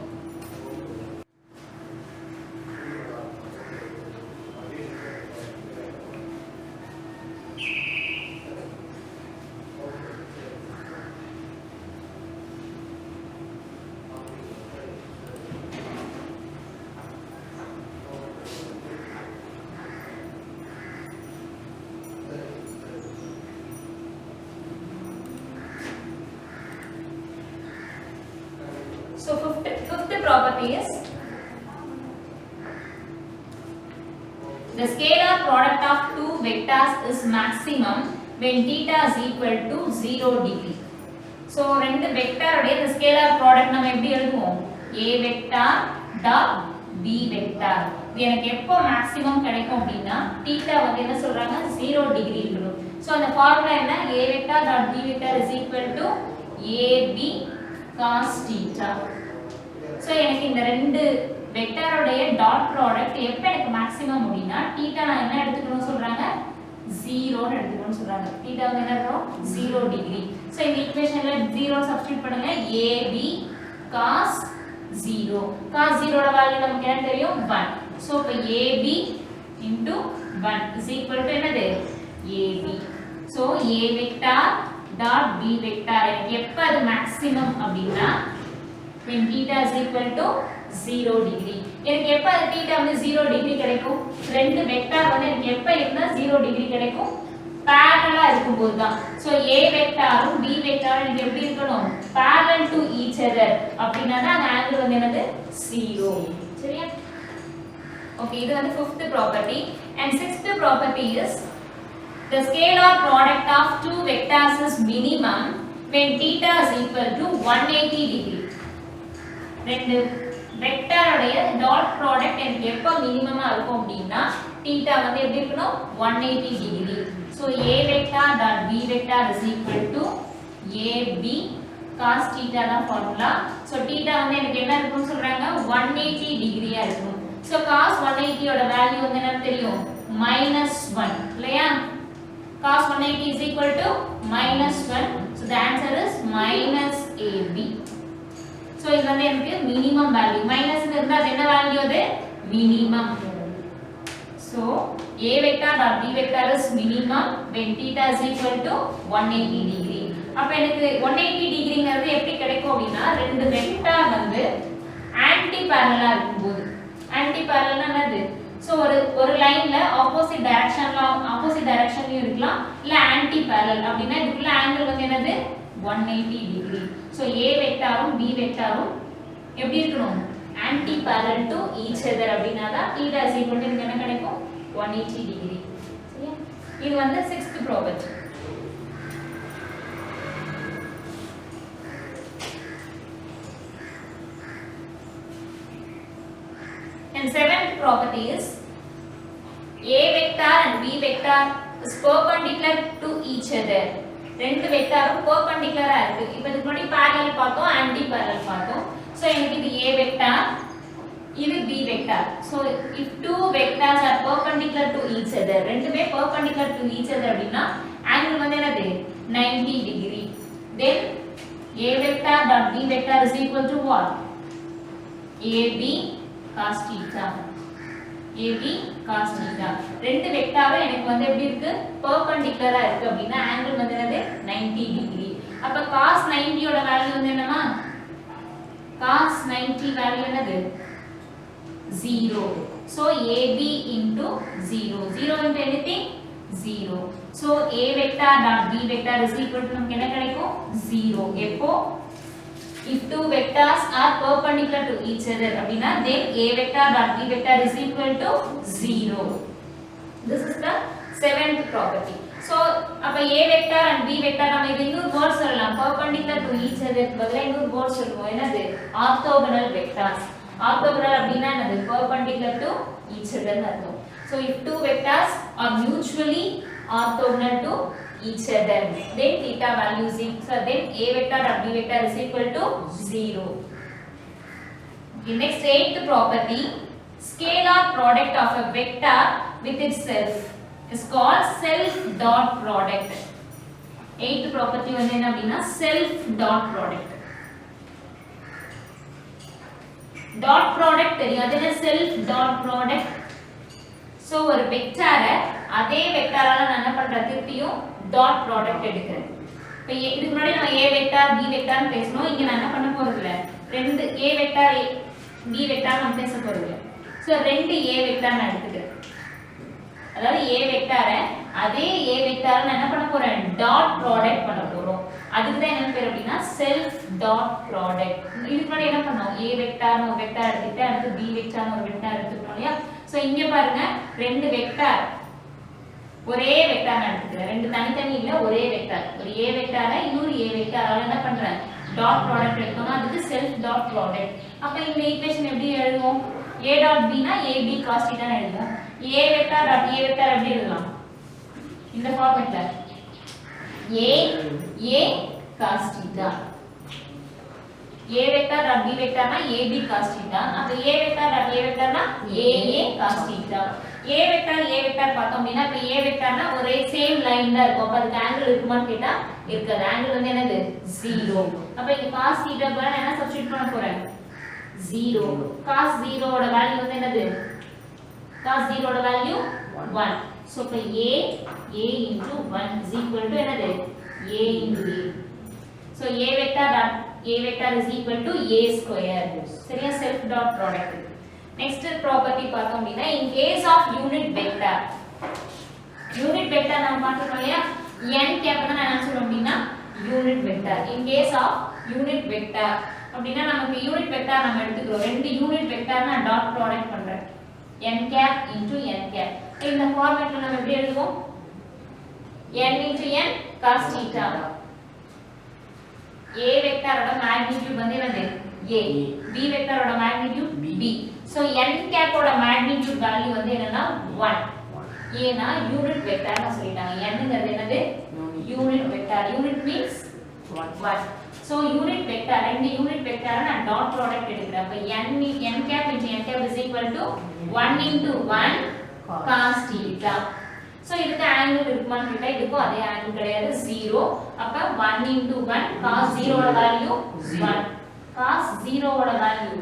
So fifth property is the scalar product of two vectors is maximum when theta is equal to 0 degree. So ரெண்டு vector உடைய the scalar product நம்ம எப்படி எழுதுவோம் a vector dot b vector. இது எனக்கு எப்போ maximum கிடைக்கும் அப்படினா theta வந்து என்ன சொல்றாங்க 0 degree இருக்கணும். So அந்த ஃபார்முலா என்ன a vector dot b vector is equal to ab cos theta. So எனக்கு சரி இந்த ரெண்டு வெக்டாரோட டாட் ப்ராடக்ட் எப்ப எனக்கு மேக்ஸிமம் அப்படினா θ நான் என்ன எடுத்துக்கணும் சொல்றாங்க 0 ன்னு எடுத்துக்கணும் சொல்றாங்க. θ வந்து என்ன வரும் 0 டிகிரி. சோ இந்த ஈக்குவேஷன்ல 0 சப்ஸ்டிட்யூட் பண்ணுங்க. AB cos 0. cos 0 ஓட வேல்யூ நமக்கு என்ன தெரியும் 1. சோ இப்ப AB into 1 is equal to என்னது AB. so A vector dot B vector எனக்கு எப்ப அது மேக்ஸிமம் அப்படினா when theta is equal to 0 degree. எனக்கு எப்ப அது θ வந்து 0 டிகிரி கிடைக்கும்? ரெண்டு வெக்டார் வந்து எனக்கு எப்ப இருந்தா 0 டிகிரி கிடைக்கும்? parallel இருக்கும்போது தான். so A வெக்டாரும் B வெக்டாரும் எனக்கு எப்படி இருக்கணும்? parallel to each other. அப்படினா தான் அந்த ஆங்கிள் வந்து என்னது 0. சரியா? okay இது வந்து fifth property. and sixth property is the scalar product of two vectors is minimum when theta is equal to 180 degree. ரெண்டு வெக்டாரோட டாட் ப்ராடக்ட் எனக்கு எப்ப மினிமமா இருக்கும் அப்படினா θ வந்து எப்படி இருக்கணும் 180 degree. so A vector dot B vector is equal to AB cos θ தான் formula. so θ வந்து எனக்கு என்ன இருக்கும்னு சொல்றாங்க 180 டிகிரியா இருக்கும். so cos 180 ஓட வேல்யூ வந்து என்ன தெரியும் -1 இல்லையா? cos 180 is equal to -1. so the answer is -AB. so இது வந்து எனக்கு மினிமம் வேல்யூ மைனஸ் இருந்தா அது என்ன வேல்யூ அது minimum. so A vector dot B vector is minimum when theta is equal to 180 degree. அப்ப எனக்கு 180 டிகிரிங்கிறது எப்படி கிடைக்கும் அப்படினா ரெண்டு வெக்டார் வந்து ஆன்டி parallel இருக்கும்போது ஆன்டி parallel என்னது? so ஒரு லைன்ல ஆப்போசிட் டைரக்ஷன்லயும் இருக்கலாம் இல்ல ஆன்டி parallel அப்படினா இதுக்குள்ள ஆங்கிள் வந்து என்னது 180 டிகிரி. so A வெக்டாரும் B வெக்டாரும் எப்படி இருக்கணும் anti parallel to each other அப்படினா தான் θ is equal to என்ன கிடைக்கும் 180 டிகிரி. சரியா? இது வந்து 6th property. and 7th property is A vector and B vector is perpendicular to each other. ரெண்டு வெக்டாரும் பெர்பெண்டிகுலரா இருக்கு. இப்போ இதுக்கு முன்னாடி parallel பார்த்தோம் ஆன்டி parallel பார்த்தோம். சோ எனக்கு இது A vector இது B vector. so if two vectors are perpendicular to each other ரெண்டுமே perpendicular to each other அப்படினா angle வந்து என்னது 90 degree. then A vector dot B vector is equal to what? AB cos theta. AB cos theta. ரெண்டு வெக்டாரும் எனக்கு வந்து எப்படி இருக்கு பெர்பெண்டிகுலரா இருக்கு அப்படினா ஆங்கிள் வந்து என்னது 90 டிகிரி. அப்ப cos 90 ஓட வேல்யூ வந்து என்னமா cos 90 வேல்யூ என்னது 0. so AB into 0. 0 into anything 0. so A vector dot B vector is equal to நமக்கு என்ன கிடைக்கும் 0. எப்போ if two vectors are perpendicular to each other அப்படினா then A vector dot B vector is equal to 0. this is the 7th property. so அப்ப A vector and B vector நம்ம இது இன்னொரு word சொல்லலாம் perpendicular to each other பதிலா இன்னொரு word சொல்லுவோம் என்னது orthogonal vectors. orthogonal அப்படினா என்னது perpendicular to each other ன்னு அர்த்தம். so if two vectors are mutually orthogonal to each other then theta value is equal, so then A vector dot B vector is equal to 0. okay, next 8th property scalar product of a vector with itself is called self dot product. 8th property வந்து என்ன அப்படினா self dot product. dot product தெரியும் அது என்ன self dot product. so ஒரு வெக்டாரை அதே வெக்டாரால நான் என்ன பண்றேன் திருப்பியும் டாட் ப்ராடக்ட் எடுக்கிறேன். இப்போ இதுக்கு முன்னாடி நம்ம A வெக்டார் B வெக்டார்னு பேசணும். இங்க நான் என்ன பண்ண போறது இல்ல ரெண்டு A வெக்டார் B வெக்டார் நம்ம பேச போறது இல்ல. சோ ரெண்டு A வெக்டார் நான் எடுத்துக்கிறேன். அதாவது A வெக்டாரை அதே A வெக்டாரை நான் என்ன பண்ண போறேன் டாட் ப்ராடக்ட் பண்ண போறோம். அதுக்கு தான் என்ன பேர் அப்படினா செல்ஃப் டாட் ப்ராடக்ட். இதுக்கு முன்னாடி என்ன பண்ணோம் A வெக்டார்னு ஒரு வெக்டார் எடுத்துட்டு அடுத்து B வெக்டார்னு ஒரு வெக்டார் எடுத்துட்டோம் இல்லையா? சோ இங்க பாருங்க ரெண்டு வெக்டார் ஒரே வெக்டார் நான் எடுத்துக்கிறேன். ரெண்டு தனித்தனி இல்ல ஒரே வெக்டார். ஒரு A வெக்டாரை இன்னொரு A வெக்டாரால என்ன பண்றேன் டாட் ப்ராடக்ட் எடுத்தோம்னா அதுக்கு செல்ஃப் டாட் ப்ராடக்ட். அப்ப இந்த ஈக்குவேஷன் எப்படி எழுதுவோம் A டாட் B னா AB cos θ ன்னு எழுதுவோம். A vector dot A vector எப்படி எழுதலாம் இந்த ஃபார்மட்ல A cos θ. A vector dot B vector னா AB cos theta. அப்ப A vector dot A vector னா AA cos theta. A vector பார்த்தோம் அப்படின்னா இப்ப A vector னா ஒரே சேம் லைன் தான் இருக்கும். அப்ப அதுக்கு ஆங்கிள் இருக்குமான்னு கேட்டா இருக்காது. ஆங்கிள் வந்து என்னது 0. அப்ப இங்க cos theta க்கு நான் என்ன சப்ஸ்டிட்யூட் பண்ண போறேன் 0. cos 0 ஓட வேல்யூ வந்து என்னது cos 0 ஓட வேல்யூ 1. So இப்ப A into 1 is equal to என்னது A into A. So A vector is equal to A square. சரியா self dot product. Next property பார்த்தோம் அப்படின்னா in case of unit vector நம்ம பார்த்தோம் இல்லையா n கேப் தான் நான் சொல்றேன் அப்படின்னா unit vector. In case of unit vector அப்படின்னா நமக்கு unit vector நம்ம எடுத்துக்கிறோம். ரெண்டு unit vector நான் dot product பண்றேன் n cap into n cap. இந்த ஃபார்மட்ல நம்ம எப்படி எழுதுவோம் n into n cos theta. A vector ஓட magnitude வந்து என்னது A, B vector ஓட magnitude B. So n cap ஓட magnitude value வந்து என்னன்னா 1. ஏனா unit vector னு சொல்லிட்டாங்க. n ங்கிறது என்னது unit vector. Unit means 1. So unit vector ரெண்டு unit vector நான் dot product எடுக்கிறேன். அப்ப n cap into n cap is equal to 1 into 1 cos theta. So இதுக்கு ஆங்கிள் இருக்குமான்னு கேட்டா இதுக்கு அதே ஆங்கிள் கிடையாது 0. அப்ப 1 into 1 cos 0 ஓட வேல்யூ 1. cos 0 ஓட value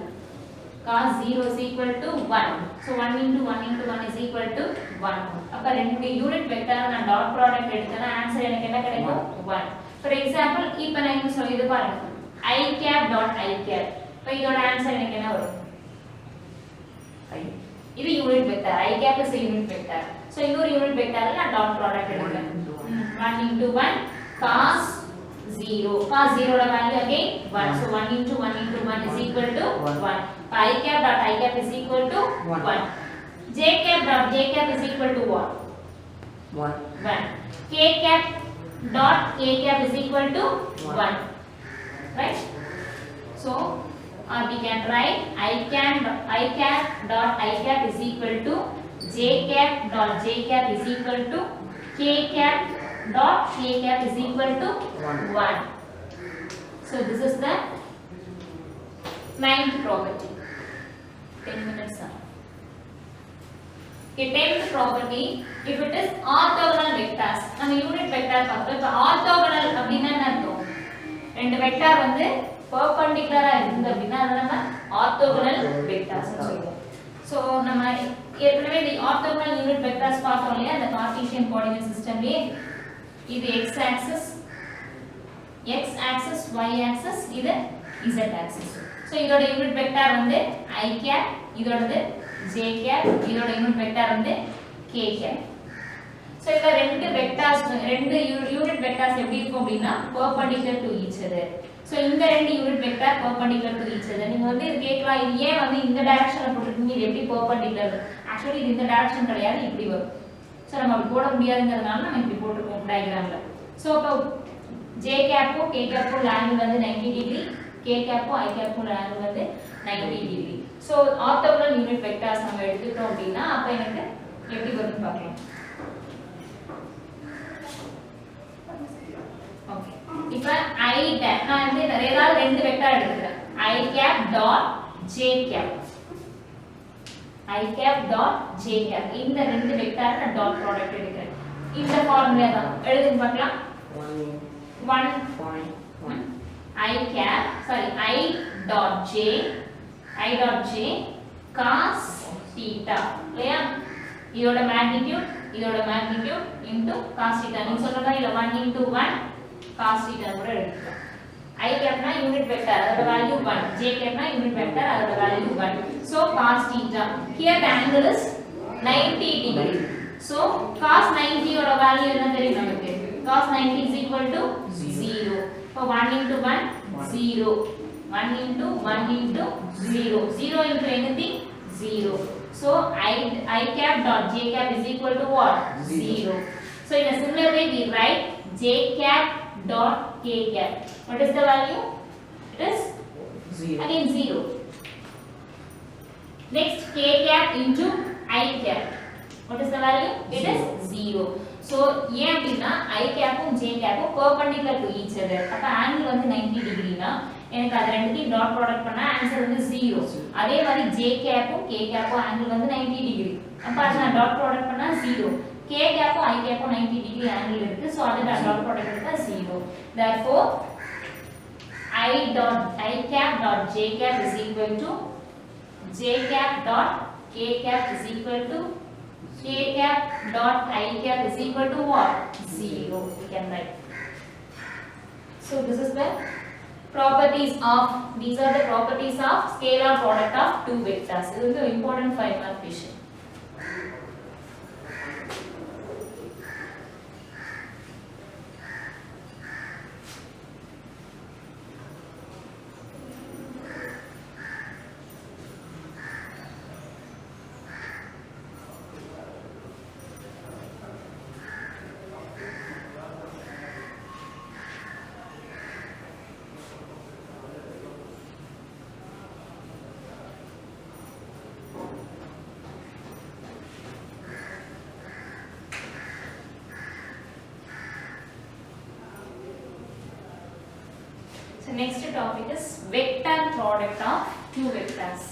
cos 0 is equal to 1. So 1 into 1 into 1 is equal to 1. அப்ப ரெண்டு யூனிட் வெக்டர் நான் டாட் ப்ராடக்ட் எடுத்தேன்னா ஆன்சர் எனக்கு என்ன கிடைக்கும் 1. ஃபார் எக்ஸாம்பிள் இப்போ நான் இங்க சொல்ல இது பாருங்க i cap dot i cap. இப்போ இதோட ஆன்சர் எனக்கு என்ன வரும் இது unit vector i cap is a unit vector. So இன்னொரு யூனிட் வெக்டர்ல நான் டாட் ப்ராடக்ட் எடுக்கிறேன் 1 into 1 cos 0. cos 0 ஓட value again 1. So 1 into 1 into 1 is equal to 1. I cap dot I cap is equal to 1. J cap dot J cap is equal to what? 1. K cap dot K cap is equal to 1. Right? So we can write I cap dot I cap is equal to J cap dot J cap is equal to K cap dot K cap is equal to 1. So this is the ninth property. 10 minutes. Okay, 10th property, if it is orthogonal vectors, நம்ம unit vector பார்த்தோம். இப்போ orthogonal அப்படின்னா என்ன அர்த்தம்? ரெண்டு vector வந்து பெர்பெண்டிகுலரா இருந்து அப்படின்னா அத நம்ம ஆர்த்தோகனல் வெக்டார்ஸ் சொல்லுவோம். சோ நம்ம ஏற்கனவே இந்த ஆர்த்தோகனல் யூனிட் வெக்டார்ஸ் பார்த்தோம் இல்லையா அந்த கார்ட்டீசியன் கோஆர்டினேட் சிஸ்டம்லயே இது x axis y axis இது z axis. சோ இதோட யூனிட் வெக்டார் வந்து i cap, இதோடது j cap, இதோட யூனிட் வெக்டார் வந்து k cap. சோ இந்த ரெண்டு வெக்டார்ஸ் ரெண்டு யூனிட் வெக்டார்ஸ் எப்படி இருக்கும் அப்படினா perpendicular to each other. So இந்த ரெண்டு unit vector perpendicular to each other. நீங்க வந்து இது கேட்கலாம் இது ஏன் வந்து இந்த டைரக்ஷன்ல போட்டுருக்கீங்க இது எப்படி perpendicular? Actually இது இந்த டைரக்ஷன் கிடையாது இப்படி வரும். சோ நம்ம அப்படி போட முடியாதுங்கிறதுனால நம்ம இப்படி போட்டுருக்கோம் டயகிராம்ல. சோ அப்ப j cap ஓ k cap ஓ ஆங்கிள் வந்து 90 டிகிரி, k cap ஓ i cap ஓ ஆங்கிள் வந்து 90 degree. So orthogonal unit vectors நம்ம எடுத்துட்டோம் அப்படினா அப்ப எனக்கு எப்படி வரும்னு பார்க்கலாம். ஓகே. இப்போ i cap நான் வந்து ஏதாவது ரெண்டு வெக்டார் எடுத்துக்கிறேன். i cap dot j cap. i cap dot j cap. இந்த ரெண்டு வெக்டார் நான் டாட் ப்ராடக்ட் எடுக்கிறேன். இந்த ஃபார்முலா தான். எழுதுங்க பார்க்கலாம். 1 i cap i dot j cos theta இல்லையா இதோட மேக்னிட்யூட் into cos theta நீங்க சொல்றதா இல்ல 1 into 1 cos theta கூட எடுத்துக்கலாம். i cap னா யூனிட் வெக்டர் அதோட வேல்யூ 1, j cap னா யூனிட் வெக்டர் அதோட value 1. so cos theta here the angle is 90 degree. so cos 90 ஓட வேல்யூ என்ன தெரியும் நமக்கு? cos 90 is equal to 0. so 1 into 1 0, 1 into 1 into 0, 0 into anything 0. so I cap dot j cap is equal to what? 0. so in a similar way we write j cap dot k cap. what is the value? it is 0. again 0. next k cap into I cap. what is the value? it is 0. so ஏன் அப்படினா I cap um J cap um perpendicular to each other. அப்ப angle வந்து 90 டிகிரினா எனக்கு அது ரெண்டுத்தையும் dot product பண்ணா answer வந்து 0. அதே மாதிரி j கேப்பும் k கேப்பும் ஆங்கிள் வந்து 90 டிகிரி. அப்ப அத நான் டாட் ப்ராடக்ட் பண்ணா 0. k கேப்பும் i கேப்பும் 90 டிகிரி ஆங்கிள் இருக்கு. சோ அத நான் டாட் ப்ராடக்ட் எடுத்தா 0. Therefore I cap dot j cap is equal to j cap dot k cap is equal to k cap dot I cap is equal to what? 0. We can write. So this is the properties of, these are the properties of scalar product of two vectors. This is the important 5 mark question. So next topic is vector product of two vectors.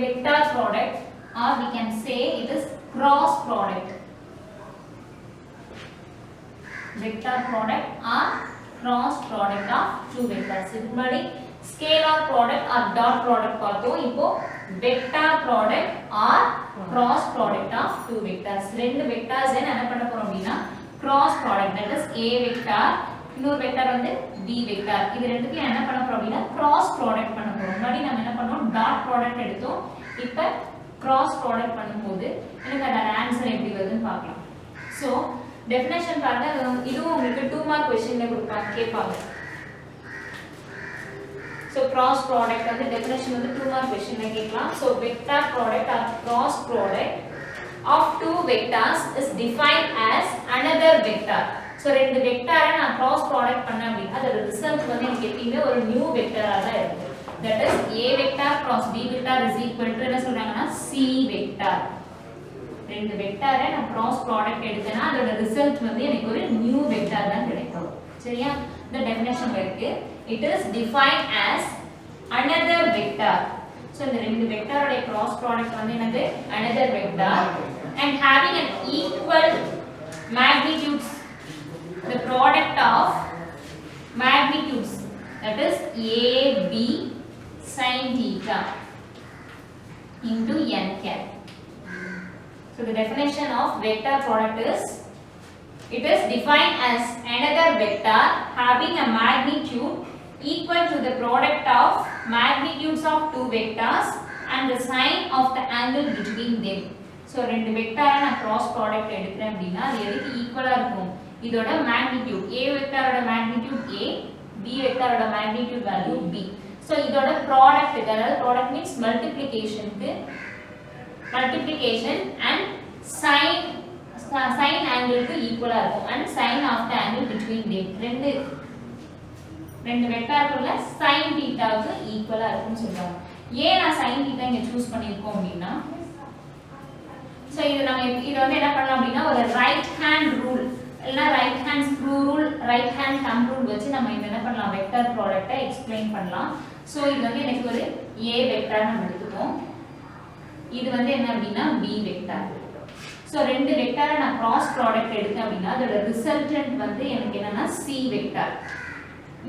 Vector product, or we can say it is cross product. Vector product or cross product of two vectors. இதுக்கு முன்னாடி scalar product or dot product பார்த்தோம். இப்போ vector product or cross product of two vectors. ரெண்டு vectors என்ன பண்ண போறோம் அப்படினா cross product, that is a vector, இன்னொரு vector வந்து b vector. இது ரெண்டுத்தையும் என்ன பண்ண போறோம் அப்படினா cross product பண்ண போறோம். முன்னாடி நம்ம என்ன பண்ணோம் dot product எடுத்தோம். இப்போ cross product பண்ணும்போது எனக்கு அதோட ஆன்சர் எப்படி வருதுன்னு பார்க்கலாம். So definition பாருங்க, இதுவும் உங்களுக்கு 2 மார்க் क्वेश्चनல கொடுப்பாங்க கேட்பாங்க. So cross product வந்து definition வந்து 2 மார்க் क्वेश्चनல கேட்கலாம். So vector product or cross product of two vectors is defined as another vector. So ரெண்டு வெக்டரை நான் cross product பண்ண அப்படினா அதோட ரிசல்ட் வந்து எனக்கு எப்பவுமே ஒரு நியூ வெக்டரா தான் இருக்கும். That is a vector cross b vector is equal to என்ன சொல்றாங்கன்னா c vector. ரெண்டு வெக்டரை நான் cross product எடுத்தேனா அதோட ரிசல்ட் வந்து எனக்கு ஒரு நியூ வெக்டர் தான் கிடைக்கும். சரியா? இந்த டெஃபினிஷன் இருக்கு. It is defined as another vector. So இந்த ரெண்டு வெக்டரோட cross product வந்து என்னது? Another vector and having an equal magnitudes. The product of magnitudes, that is a b sin theta into n cap. So the definition of vector product is, it is defined as another vector having a magnitude equal to the product of magnitudes of two vectors and the sign of the angle between them. So ரெண்டு வெக்டரை நான் cross product எடுக்கிறேன் அப்படின்னா அது எதுக்கு ஈக்குவலா இருக்கும்? இதோட magnitude, a வெக்டரோட magnitude a, b வெக்டரோட magnitude value b. So இதோட product, அதாவது product means multiplication and sin angle க்கு ஈக்குவலா இருக்கும் and sin of the angle between them. ரெண்டு வெக்டருக்குள்ள sin theta க்கு ஈக்குவலா இருக்கும்னு சொல்றாங்க. ஏன் நான் sin theta இங்க சூஸ் பண்ணிருக்கோம் அப்படினா, சோ இது நம்ம இது வந்து என்ன பண்ணலாம் அப்படினா ஒரு ரைட் ஹேண்ட் ரூல் இல்லனா right hand screw rule, right hand thumb rule வச்சு நம்ம என்ன பண்ணலாம் வெக்டர் ப்ராடக்ட்டை எக்ஸ்பிளைன் பண்ணலாம். சோ இது வந்து எனக்கு ஒரு a வெக்டர் நம்ம எடுத்துப்போம். இது வந்து என்ன அப்படினா b வெக்டர். சோ ரெண்டு வெக்டரை நான் கிராஸ் ப்ராடக்ட் எடுத்தேன் அப்படினா அதோட ரிசல்டன்ட் வந்து எனக்கு என்னன்னா c வெக்டர்.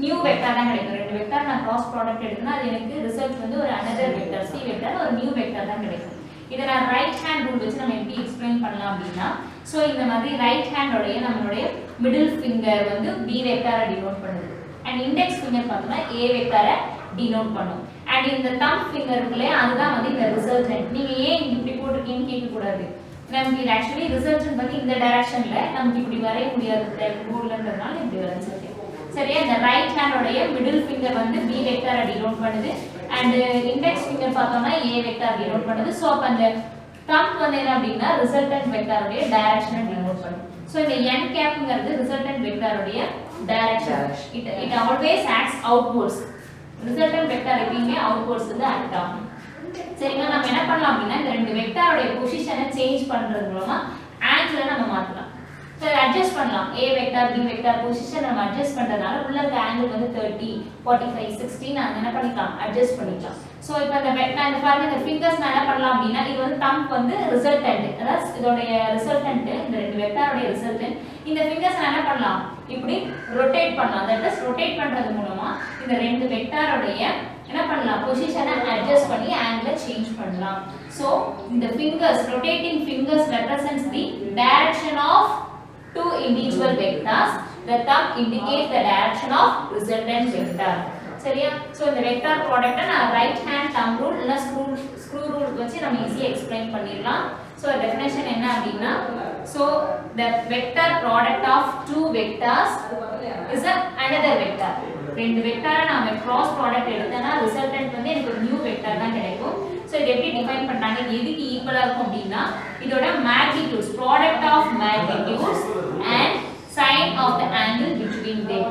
நியூ வெக்டர் தான் கிடைக்கும். ரெண்டு வெக்டர் நான் கிராஸ் ப்ராடக்ட் எடுத்தேன்னா அது எனக்கு ரிசல்ட் வந்து ஒரு another வெக்டர் c வெக்டர், ஒரு நியூ வெக்டர் தான் கிடைக்கும். இத நான் ரைட் ஹேண்ட் ரூல் வச்சு நம்ம எப்படி எக்ஸ்பிளைன் பண்ணலாம் அப்படினா, சோ இந்த மாதிரி ரைட் ஹேண்டோட நம்மளுடைய மிடில் ஃபிங்கர் வந்து b வெக்டரை டினோட் பண்ணுது and இன்டெக்ஸ் ஃபிங்கர் பார்த்தோம்னா a வெக்டரை டினோட் பண்ணும். and இந்த தம்ப் ஃபிங்கருக்குள்ளே அதுதான் வந்து இந்த ரிசல்டன்ட். நீங்க ஏன் இப்படி போட்டுருக்கீங்கன்னு கேட்க கூடாது. நமக்கு இது ஆக்சுவலி ரிசல்டன்ட் வந்து இந்த டைரக்ஷன்ல நமக்கு இப்படி வரைய முடியாது போர்ட்லன்றதுனால இப்படி வரைஞ்சிருக்கேன். சரியா? இந்த ரைட் ஹேண்டோட மிடில் ஃபிங்கர் வந்து b வெக்டரை டினோட் பண்ணுது and இன்டெக்ஸ் ஃபிங்கர் பார்த்தோம்னா a வெக்டர் டினோட் பண்ணுது. சோ அப்ப அந்த தம்ப் வந்து என்ன அப்படினா ரிசல்டன்ட் வெக்டரோட டைரக்ஷனை டினோட் பண்ணும். So இந்த n கேப்ங்கிறது ரிசல்டன்ட் வெக்டாரோட direction. It always acts outwards. Resultant vector எப்பவுமே outwards வந்து ஆக்ட் ஆகும். சரிங்களா? நம்ம என்ன பண்ணலாம் அப்படின்னா இந்த ரெண்டு வெக்டாரோட பொசிஷனை சேஞ்ச் பண்றது மூலமா ஆங்கிளை நம்ம மாத்தலாம். So adjust பண்ணலாம். A vector B vector position நம்ம அட்ஜஸ்ட் பண்றதால உள்ள இருக்க ஆங்கிள் வந்து 30 45 60 நான் என்ன பண்ணிக்கலாம் அட்ஜஸ்ட் பண்ணிக்கலாம். சோ இப்போ இந்த வெக்டார் இந்த பாருங்க இந்த ஃபிங்கர்ஸ் நான் என்ன பண்ணலாம் அப்படினா இது வந்து தம்ப் வந்து ரிசல்டன்ட் அதாவது இதோட ரிசல்டன்ட் இந்த ரெண்டு வெக்டாரோட ரிசல்டன்ட் இந்த ஃபிங்கர்ஸ் நான் என்ன பண்ணலாம் இப்படி ரொட்டேட் பண்ணலாம். தட் இஸ் ரொட்டேட் பண்றது மூலமா இந்த ரெண்டு வெக்டாரோட என்ன பண்ணலாம் பொசிஷனை அட்ஜஸ்ட் பண்ணி ஆங்கிளை சேஞ்ச் பண்ணலாம். சோ இந்த fingers rotating fingers represents the direction of two individual vectors. The thumb indicates the direction of resultant vector. சரியா? So இந்த வெக்டார் ப்ராடக்ட்ட நான் ரைட் ஹேண்ட் thumb rule இல்ல ஸ்க்ரூ ரூல் வச்சு நம்ம ஈஸியா எக்ஸ்பிளைன் பண்ணிரலாம். So definition என்ன அப்படினா so the vector product of two vectors is another vector. ரெண்டு வெக்டார நாம கிராஸ் ப்ராடக்ட் எடுத்தனா ரிசல்டன்ட் வந்து எனக்கு ஒரு நியூ வெக்டார் தான் கிடைக்கும். சோ இது எப்படி டிஃபைன் பண்றாங்க எதுக்கு ஈக்குவலா இருக்கும் அப்படினா இதோட magnitudes product of magnitudes and sin of the angle between them.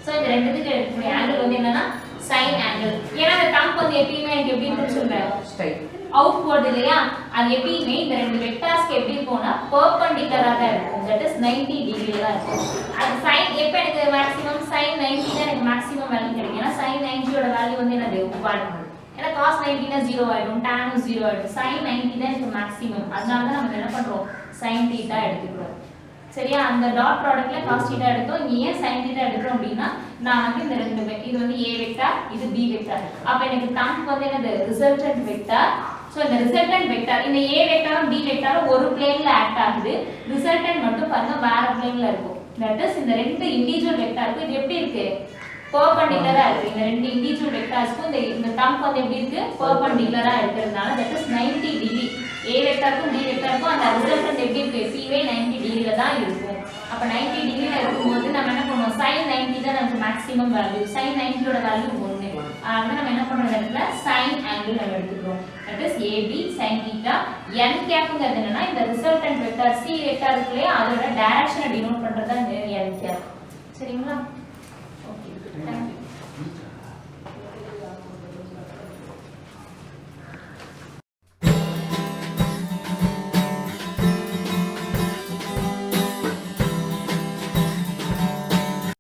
So இந்த ரெண்டுத்துக்கு இருக்கக்கூடிய ஆங்கிள் வந்து என்னன்னா sin angle. ஏன்னா அந்த தம்ப் வந்து எப்பவுமே எனக்கு எப்படி இருக்குன்னு சொல்றேன் ஸ்ட்ரைட் அவுட்வர்ட் இல்லையா அது எப்பவுமே இந்த ரெண்டு வெக்டார்ஸ்க்கு எப்படி இருக்கும்னா பெர்பெண்டிகுலரா தான் இருக்கும். தட் இஸ் 90 டிகிரில தான் இருக்கும். அது sin எப்ப எனக்கு மேக்ஸिमम sin 90 தான் எனக்கு மேக்ஸिमम வேல்யூ கிடைக்கும். ஏன்னா sin 90 ஓட வேல்யூ வந்து என்னது 1. ஏன்னா cos 90 னா 0 ஆயிடும் tan 0 ஆயிடும். sin 90 தான் எனக்கு மேக்ஸिमम. அதனால தான் நம்ம என்ன பண்றோம் sin θ எடுத்துக்கிறோம். சரியா? அந்த டாட் ப்ராடக்ட்ல cos θ எடுத்தோம். இங்க ஏன் sin θ எடுக்கிறோம் அப்படினா நான் வந்து இந்த ரெண்டு இது வந்து a வெக்டார் இது b வெக்டார். அப்ப எனக்கு தம்ப் வந்து என்னது ரிசல்டன்ட் வெக்டார். சோ இந்த ரிசல்டன்ட் வெக்டார் இந்த a வெக்டாரும் b வெக்டாரும் ஒரு பிளேன்ல ஆக்ட் ஆகுது. ரிசல்டன்ட் மட்டும் பாருங்க வேற பிளேன்ல இருக்கும். தட் இஸ் இந்த ரெண்டு இண்டிவிஜுவல் வெக்டாருக்கு இது எப்படி இருக்கு பெர்பெண்டிகுலரா இருக்கு. இந்த ரெண்டு இண்டிவிஜுவல் வெக்டார்ஸ்க்கு இந்த தம்ப் வந்து எப்படி இருக்கு பெர்பெண்டிகுலரா இருக்கிறதுனால that is 90 degree a வெக்டாருக்கும் b வெக்டாருக்கும் அந்த ரிசல்டன்ட் எப்படி இருக்கு pவே 90 டிகிரில தான் இருக்கும். அப்ப 90 டிகிரில இருக்கும்போது நம்ம என்ன பண்ணுவோம் sin 90 தான் நமக்கு மேக்ஸिमम வேல்யூ. sin 90 ஓட வேல்யூ 1. அதனால நம்ம என்ன பண்றோம் இடத்துல sin angle நம்ம எடுத்துக்கிறோம். That is AB sin θ. n கேப்ங்கிறது என்னன்னா இந்த ரிசல்டன்ட் வெக்டார் c வெக்டார் இருக்குலயே அதோட டைரக்ஷனை டினோட் பண்றது தான் n கேப். சரிங்களா?